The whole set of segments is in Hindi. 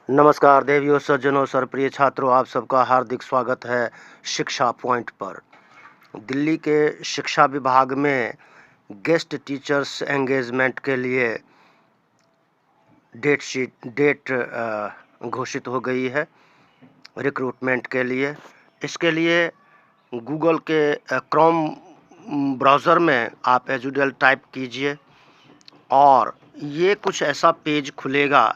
नमस्कार देवियों, सज्जनों, सरप्रिय छात्रों, आप सबका हार्दिक स्वागत है शिक्षा पॉइंट पर। दिल्ली के शिक्षा विभाग में गेस्ट टीचर्स एंगेजमेंट के लिए डेट घोषित हो गई है रिक्रूटमेंट के लिए। इसके लिए गूगल के क्रोम ब्राउज़र में आप एजुडल टाइप कीजिए और ये कुछ ऐसा पेज खुलेगा।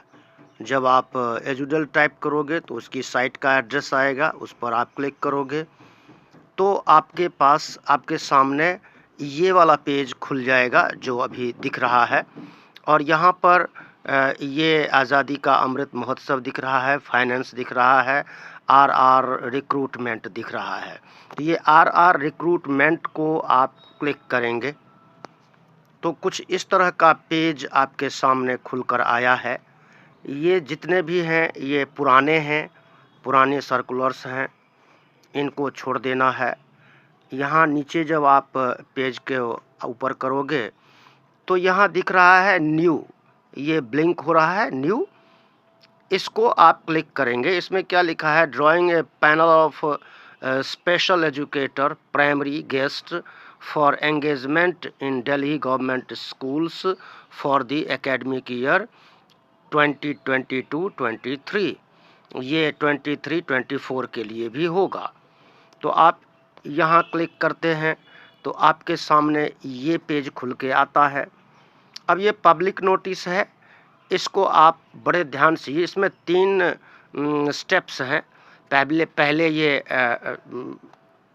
जब आप एजुडल टाइप करोगे तो उसकी साइट का एड्रेस आएगा, उस पर आप क्लिक करोगे तो आपके पास आपके सामने ये वाला पेज खुल जाएगा जो अभी दिख रहा है। और यहाँ पर ये आज़ादी का अमृत महोत्सव दिख रहा है, फाइनेंस दिख रहा है, आर रिक्रूटमेंट दिख रहा है। तो ये आर रिक्रूटमेंट को आप क्लिक करेंगे तो कुछ इस तरह का पेज आपके सामने खुलकर आया है। ये जितने भी हैं ये पुराने सर्कुलर्स हैं, इनको छोड़ देना है। यहाँ नीचे जब आप पेज के ऊपर करोगे तो यहाँ दिख रहा है न्यू, ये ब्लिंक हो रहा है न्यू, इसको आप क्लिक करेंगे। इसमें क्या लिखा है, drawing A panel of special educator primary guest for engagement in Delhi government schools for the academic year 2022-23। ये 23-24 के लिए भी होगा। तो आप यहाँ क्लिक करते हैं तो आपके सामने ये पेज खुल के आता है। अब ये पब्लिक नोटिस है, इसको आप बड़े ध्यान से, इसमें 3 स्टेप्स हैं। पहले ये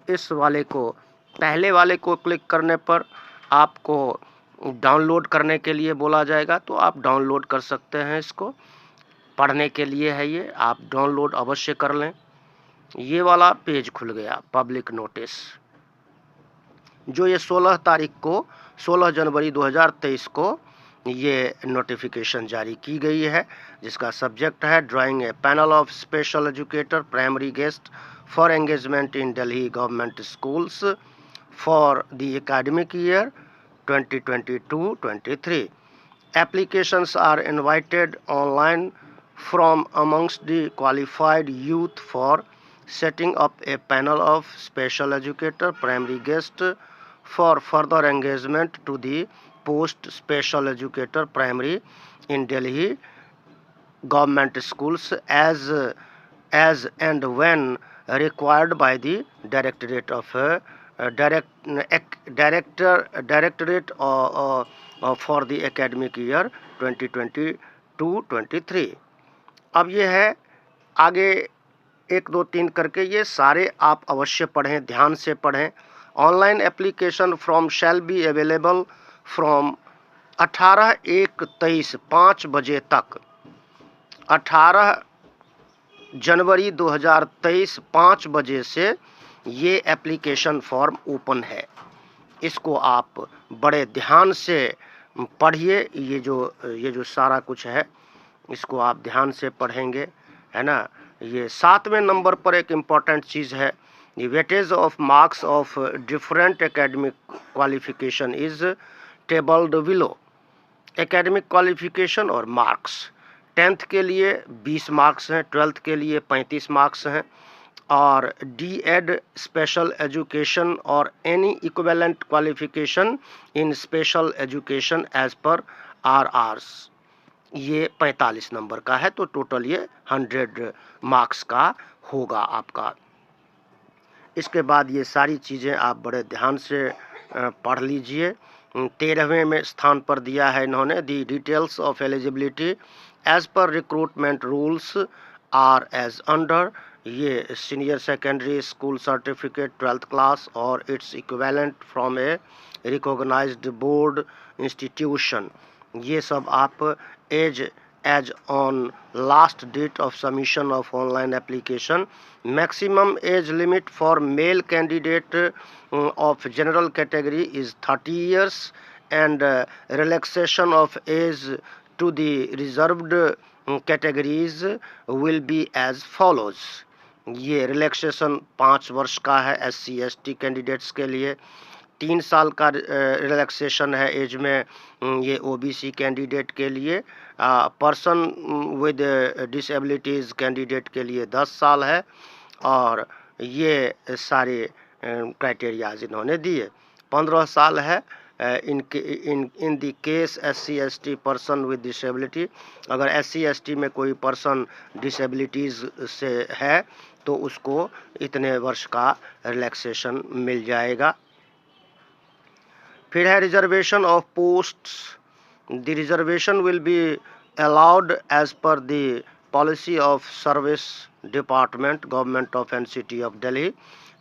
इस वाले को, पहले वाले को क्लिक करने पर आपको डाउनलोड करने के लिए बोला जाएगा, तो आप डाउनलोड कर सकते हैं। इसको पढ़ने के लिए है, ये आप डाउनलोड अवश्य कर लें। ये वाला पेज खुल गया पब्लिक नोटिस, जो ये 16 जनवरी 2023 को ये नोटिफिकेशन जारी की गई है, जिसका सब्जेक्ट है drawing A panel of special educator primary guest for engagement in Delhi government schools for the academic year 2022-23. Applications are invited online from amongst the qualified youth for setting up a panel of special educator primary guest for further engagement to the post special educator primary in Delhi government schools as and when required by the Directorate for the academic year 2022-23। अब ये है आगे 1, 2, 3 करके, ये सारे आप अवश्य पढ़ें, ध्यान से पढ़ें। Online application form shall be available from 18/1/23 5 बजे तक। 18 जनवरी 2023 5 बजे से ये एप्लीकेशन फॉर्म ओपन है। इसको आप बड़े ध्यान से पढ़िए। ये जो सारा कुछ है इसको आप ध्यान से पढ़ेंगे, है ना। ये 7वें नंबर पर एक इम्पॉर्टेंट चीज़ है, the weightage of marks of different academic qualification is tabled below. Academic qualification और मार्क्स, 10th के लिए 20 मार्क्स हैं, 12th के लिए 35 मार्क्स हैं, और D.Ed स्पेशल एजुकेशन और any equivalent qualification in special education as per RRs, ये 45 नंबर का है। तो टोटल ये 100 मार्क्स का होगा आपका। इसके बाद ये सारी चीज़ें आप बड़े ध्यान से पढ़ लीजिए। 13वें में स्थान पर दिया है इन्होंने, the details of eligibility age पर recruitment rules are as under. ये senior secondary school certificate 12th class और its equivalent from a recognised board institution, ये सब आप as on last date of submission of online application. Maximum age limit for male candidate of general category is 30 years and relaxation of age to the reserved categories will be as follows. ये रिलैक्सेशन 5 वर्ष का है SC ST कैंडिडेट्स के लिए। 3 साल का रिलैक्सेशन है एज में ये ओबीसी कैंडिडेट के लिए। पर्सन विद डिसेबिलिटीज़ कैंडिडेट के लिए 10 साल है। और ये सारे क्राइटेरियाज इन्होंने दिए। 15 साल है in the case SC/ST person with disability. अगर SC/ST में कोई पर्सन डिसेबिलिटीज़ से है तो उसको इतने वर्ष का रिलैक्सेशन मिल जाएगा। फिर है reservation of posts. The reservation will be allowed as per the policy of service department government of NCT of Delhi.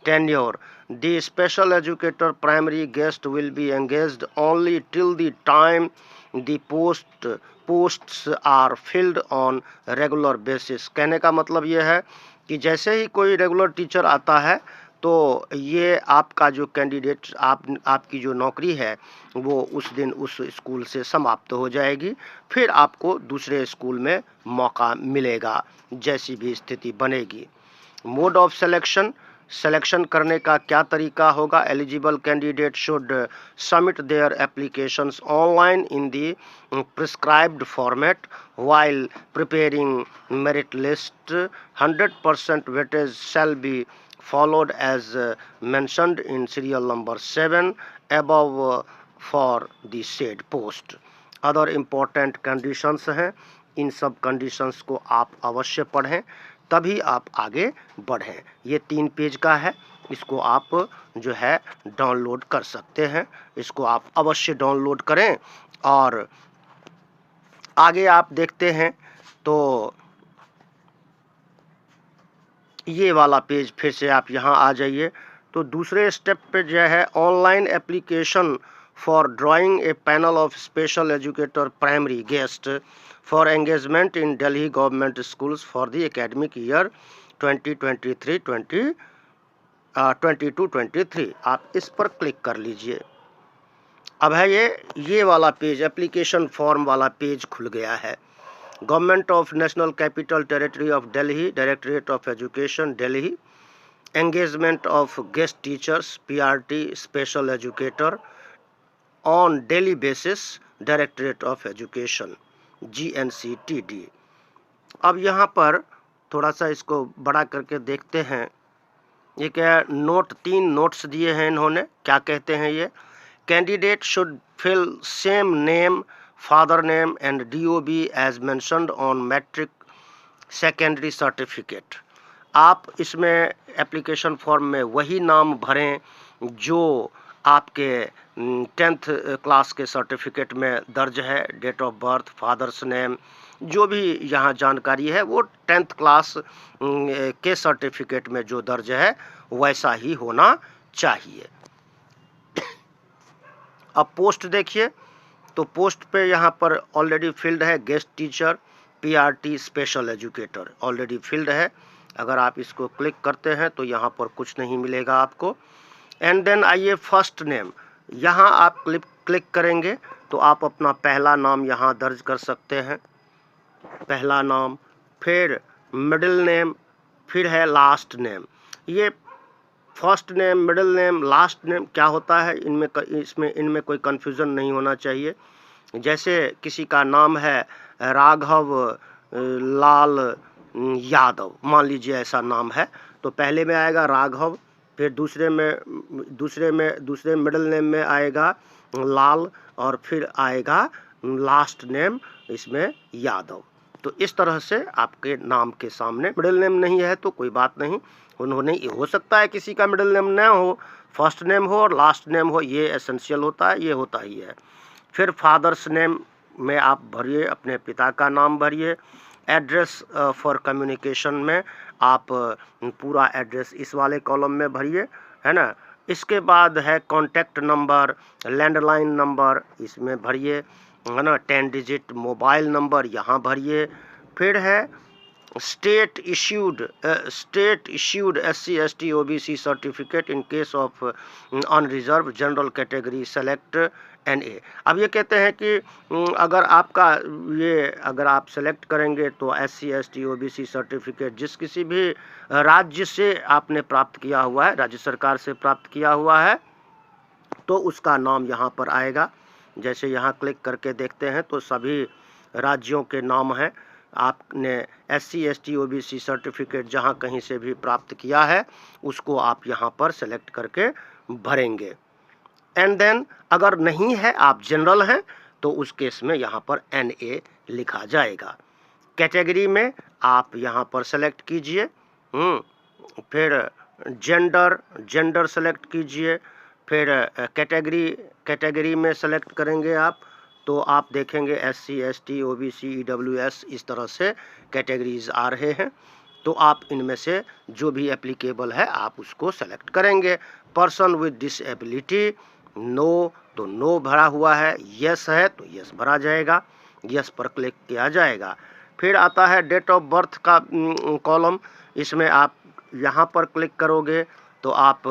Tenure. The special educator primary guest will be engaged only till the time the posts are filled on regular basis. कहने का मतलब ये है कि जैसे ही कोई रेगुलर टीचर आता है तो ये आपका जो कैंडिडेट आपकी जो नौकरी है वो उस दिन उस स्कूल से समाप्त हो जाएगी। फिर आपको दूसरे स्कूल में मौका मिलेगा जैसी भी स्थिति बनेगी। मोड ऑफ सिलेक्शन करने का क्या तरीका होगा? Eligible candidate should submit their applications online in the prescribed format while preparing merit list. 100% weightage shall be followed as mentioned in serial number 7 above for the said post. Other important conditions हैं, इन सब conditions को आप अवश्य पढ़ें तभी आप आगे बढ़ें। ये 3 पेज का है, इसको आप जो है डाउनलोड कर सकते हैं। इसको आप अवश्य डाउनलोड करें। और आगे आप देखते हैं तो ये वाला पेज फिर से आप यहाँ आ जाइए तो दूसरे स्टेप पे जो है online application for drawing A panel of special educator primary guest for engagement in Delhi government schools for the academic year 2022-23। आप इस पर क्लिक कर लीजिए। अब है ये वाला पेज, एप्लीकेशन फॉर्म वाला पेज खुल गया है। Government of national capital territory of Delhi, directorate of education Delhi, engagement of guest teachers PRT special educator on daily basis, directorate of education GNCTD। अब यहाँ पर थोड़ा सा इसको बड़ा करके देखते हैं। ये क्या नोट 3 नोट्स दिए हैं इन्होंने। क्या कहते हैं ये? Candidate should fill same name, father name and DOB as mentioned on matric secondary certificate। आप इसमें एप्लीकेशन फॉर्म में वही नाम भरें जो आपके 10th क्लास के सर्टिफिकेट में दर्ज है। Date of birth, father's name, जो भी यहाँ जानकारी है वो 10th क्लास के सर्टिफिकेट में जो दर्ज है वैसा ही होना चाहिए। अब पोस्ट देखिए तो पोस्ट पे यहाँ पर ऑलरेडी फिल्ड है guest teacher PRT special educator, already field है। अगर आप इसको क्लिक करते हैं तो यहाँ पर कुछ नहीं मिलेगा आपको। एंड देन आइए फर्स्ट नेम, यहाँ आप क्लिक करेंगे तो आप अपना पहला नाम यहाँ दर्ज कर सकते हैं, पहला नाम। फिर मिडिल नेम, फिर है लास्ट नेम। ये first name, middle name, last name क्या होता है इनमें कोई कन्फ्यूज़न नहीं होना चाहिए। जैसे किसी का नाम है राघव लाल यादव, मान लीजिए ऐसा नाम है, तो पहले में आएगा राघव, फिर दूसरे मिडिल नेम में आएगा लाल और फिर आएगा लास्ट नेम इसमें यादव। तो इस तरह से आपके नाम के सामने मिडिल नेम नहीं है तो कोई बात नहीं, उन्होंने हो सकता है किसी का मिडिल नेम न हो, फर्स्ट नेम हो और लास्ट नेम हो, ये एसेंशियल होता है, ये होता ही है। फिर फादर्स नेम में आप भरिए, अपने पिता का नाम भरिए। एड्रेस फॉर कम्युनिकेशन में आप पूरा एड्रेस इस वाले कॉलम में भरिए, है ना। इसके बाद है कॉन्टैक्ट नंबर, लैंडलाइन नंबर इसमें भरिए, है ना। 10 डिजिट मोबाइल नंबर यहाँ भरिए। फिर है state issued SC/ST OBC certificate in case of unreserved general category select NA। अब ये कहते हैं कि अगर आप सेलेक्ट करेंगे तो SC/ST OBC सर्टिफिकेट जिस किसी भी राज्य से आपने प्राप्त किया हुआ है, राज्य सरकार से प्राप्त किया हुआ है, तो उसका नाम यहाँ पर आएगा। जैसे यहाँ क्लिक करके देखते हैं तो सभी राज्यों के नाम हैं। आपने SC ST OBC सर्टिफिकेट जहाँ कहीं से भी प्राप्त किया है उसको आप यहाँ पर सेलेक्ट करके भरेंगे। एंड देन अगर नहीं है, आप जनरल हैं, तो उस केस में यहाँ पर NA लिखा जाएगा। कैटेगरी में आप यहाँ पर सेलेक्ट कीजिए। फिर जेंडर सेलेक्ट कीजिए। फिर कैटेगरी में सेलेक्ट करेंगे आप, तो आप देखेंगे SC ST OBC EWS इस तरह से कैटेगरीज आ रहे हैं। तो आप इनमें से जो भी एप्लीकेबल है आप उसको सेलेक्ट करेंगे। पर्सन विद डिसेबिलिटी, नो तो नो भरा हुआ है, यस है तो यस भरा जाएगा, यस पर क्लिक किया जाएगा। फिर आता है डेट ऑफ बर्थ का कॉलम। इसमें आप यहाँ पर क्लिक करोगे तो आप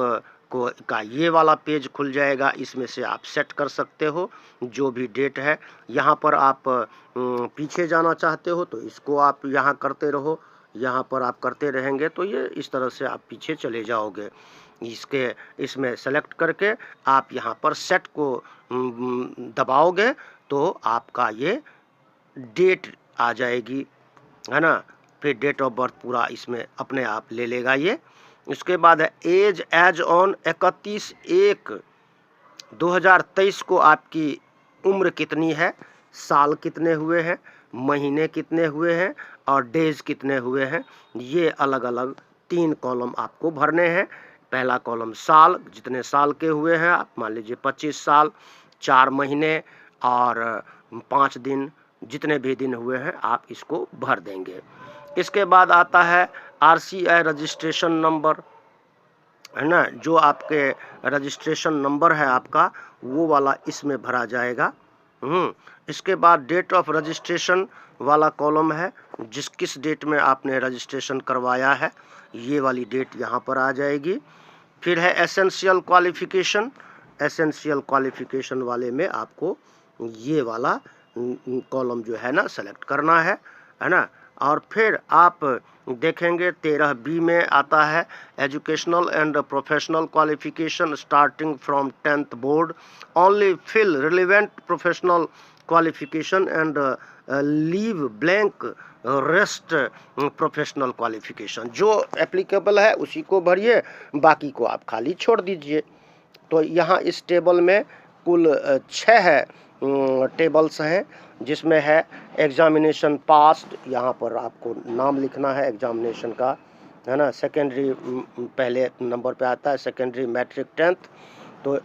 का ये वाला पेज खुल जाएगा। इसमें से आप सेट कर सकते हो जो भी डेट है। यहाँ पर आप पीछे जाना चाहते हो तो इसको आप यहाँ करते रहो, यहाँ पर आप करते रहेंगे तो ये इस तरह से आप पीछे चले जाओगे। इसमें सेलेक्ट करके आप यहाँ पर सेट को दबाओगे तो आपका ये डेट आ जाएगी, है ना। फिर डेट ऑफ बर्थ पूरा इसमें अपने आप ले लेगा ये। उसके बाद है एज ऑन 31/1/2023 को आपकी उम्र कितनी है, साल कितने हुए हैं, महीने कितने हुए हैं और डेज कितने हुए हैं। ये अलग अलग 3 कॉलम आपको भरने हैं। पहला कॉलम साल, जितने साल के हुए हैं आप मान लीजिए 25 साल, 4 महीने और 5 दिन, जितने भी दिन हुए हैं आप इसको भर देंगे। इसके बाद आता है RCI रजिस्ट्रेशन नंबर, है ना। जो आपके रजिस्ट्रेशन नंबर है आपका वो वाला इसमें भरा जाएगा। इसके बाद डेट ऑफ रजिस्ट्रेशन वाला कॉलम है, किस डेट में आपने रजिस्ट्रेशन करवाया है, ये वाली डेट यहाँ पर आ जाएगी। फिर है एसेंशियल क्वालिफिकेशन वाले में आपको ये वाला कॉलम जो है ना सेलेक्ट करना है ना। और फिर आप देखेंगे 13B में आता है educational and professional qualification starting from 10th board, only fill relevant professional qualification and leave blank rest professional qualification. जो एप्लीकेबल है उसी को भरिए, बाकी को आप खाली छोड़ दीजिए। तो यहाँ इस टेबल में कुल 6 टेबल्स हैं, जिसमें है एग्जामिनेशन पास्ड, यहाँ पर आपको नाम लिखना है एग्जामिनेशन का, है ना। सेकेंडरी पहले नंबर पे आता है, सेकेंडरी मैट्रिक 10th, तो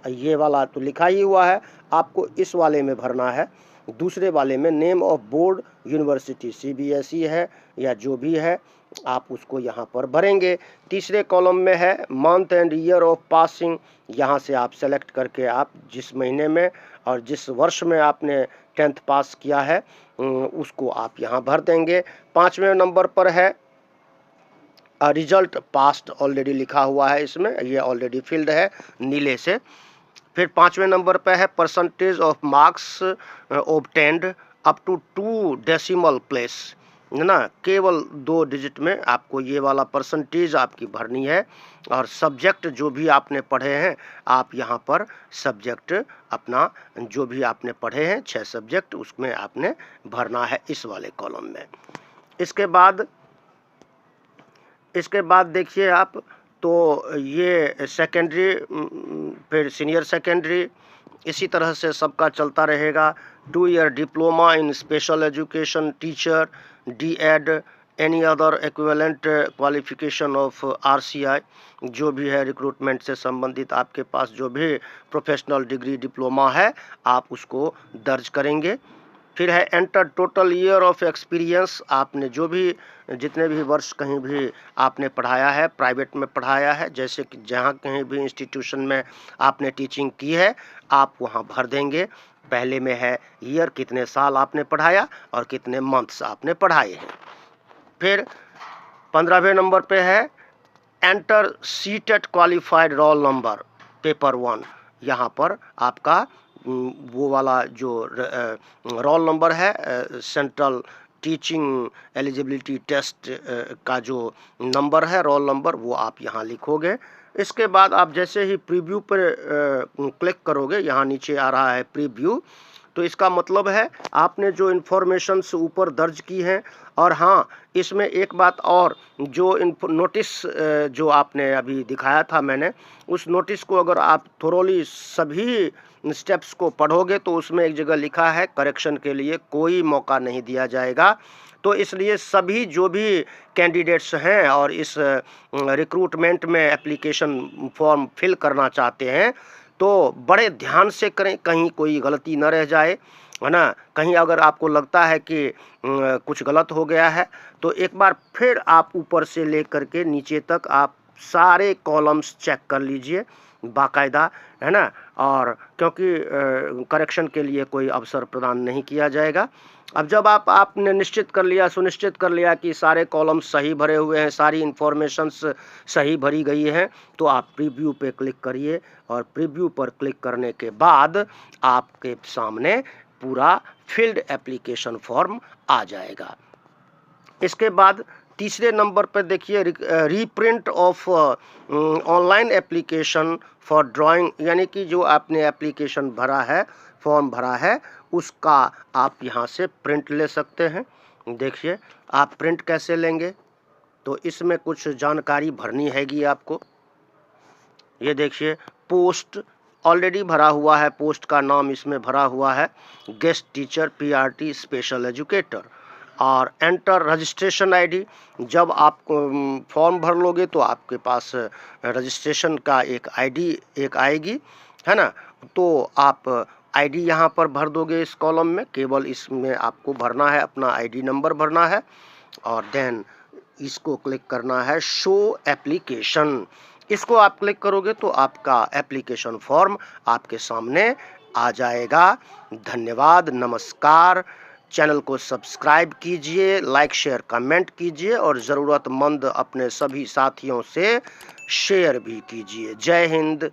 ये वाला तो लिखा ही हुआ है, आपको इस वाले में भरना है। दूसरे वाले में name of board, university CBSE है या जो भी है आप उसको यहाँ पर भरेंगे। तीसरे कॉलम में है month and year of passing, यहाँ से आप सेलेक्ट करके आप जिस महीने में और जिस वर्ष में आपने 10th पास किया है उसको आप यहाँ भर देंगे। 5वें नंबर पर है रिजल्ट पास्ड, ऑलरेडी लिखा हुआ है इसमें, ये ऑलरेडी फिल्ड है नीले से। फिर 5वें नंबर पे है percentage of marks obtained up to 2 decimal place, है ना। केवल 2 डिजिट में आपको ये वाला परसेंटेज आपकी भरनी है। और सब्जेक्ट जो भी आपने पढ़े हैं आप यहाँ पर सब्जेक्ट अपना जो भी आपने पढ़े हैं 6 सब्जेक्ट उसमें आपने भरना है इस वाले कॉलम में। इसके बाद देखिए आप, तो ये सेकेंडरी, फिर सीनियर सेकेंडरी, इसी तरह से सबका चलता रहेगा। 2 year diploma in special education teacher, DEd, any other equivalent qualification of RCI, जो भी है रिक्रूटमेंट से संबंधित आपके पास जो भी प्रोफेशनल डिग्री डिप्लोमा है आप उसको दर्ज करेंगे। फिर है enter total year of experience, आपने जो भी जितने भी वर्ष कहीं भी आपने पढ़ाया है, प्राइवेट में पढ़ाया है, जैसे कि जहाँ कहीं भी इंस्टीट्यूशन में आपने टीचिंग की है आप वहाँ भर देंगे। पहले में है ईयर, कितने साल आपने पढ़ाया और कितने मंथ्स आपने पढ़ाए हैं। फिर 15वें नंबर पे है enter CTET qualified roll number paper 1, यहाँ पर आपका वो वाला जो रोल नंबर है सेंट्रल टीचिंग एलिजिबिलिटी टेस्ट का जो नंबर है रोल नंबर वो आप यहाँ लिखोगे। इसके बाद आप जैसे ही प्रीव्यू पर क्लिक करोगे, यहाँ नीचे आ रहा है प्रीव्यू, तो इसका मतलब है आपने जो इन्फॉर्मेशंस ऊपर दर्ज की हैं, और हाँ, इसमें एक बात और, जो नोटिस जो आपने अभी दिखाया था मैंने, उस नोटिस को अगर आप थोरोली सभी स्टेप्स को पढ़ोगे तो उसमें एक जगह लिखा है करेक्शन के लिए कोई मौका नहीं दिया जाएगा। तो इसलिए सभी जो भी कैंडिडेट्स हैं और इस रिक्रूटमेंट में एप्लीकेशन फॉर्म फिल करना चाहते हैं, तो बड़े ध्यान से करें, कहीं कोई गलती न रह जाए, है ना। कहीं अगर आपको लगता है कि कुछ गलत हो गया है, तो एक बार फिर आप ऊपर से लेकर के नीचे तक आप सारे कॉलम्स चेक कर लीजिए बाकायदा, है ना। और क्योंकि करेक्शन के लिए कोई अवसर प्रदान नहीं किया जाएगा। अब जब आपने निश्चित कर लिया, सुनिश्चित कर लिया कि सारे कॉलम्स सही भरे हुए हैं, सारी इन्फॉर्मेशंस सही भरी गई है, तो आप प्रीव्यू पे क्लिक करिए, और प्रीव्यू पर क्लिक करने के बाद आपके सामने पूरा फिल्ड एप्लीकेशन फॉर्म आ जाएगा। इसके बाद तीसरे नंबर पर देखिए, reprint of online application for drawing, यानी कि जो आपने एप्लीकेशन भरा है, फॉर्म भरा है, उसका आप यहाँ से प्रिंट ले सकते हैं। देखिए आप प्रिंट कैसे लेंगे, तो इसमें कुछ जानकारी भरनी हैगी आपको। ये देखिए, पोस्ट ऑलरेडी भरा हुआ है, पोस्ट का नाम इसमें भरा हुआ है guest teacher PRT special educator, और एंटर रजिस्ट्रेशन आईडी। जब आप फॉर्म भर लोगे तो आपके पास रजिस्ट्रेशन का एक आईडी एक आएगी, है ना। तो आप आईडी यहाँ पर भर दोगे इस कॉलम में, केवल इसमें आपको भरना है, अपना आईडी नंबर भरना है, और देन इसको क्लिक करना है शो एप्लीकेशन। इसको आप क्लिक करोगे तो आपका एप्लीकेशन फॉर्म आपके सामने आ जाएगा। धन्यवाद, नमस्कार। चैनल को सब्सक्राइब कीजिए, लाइक शेयर कमेंट कीजिए, और ज़रूरतमंद अपने सभी साथियों से शेयर भी कीजिए। जय हिंद।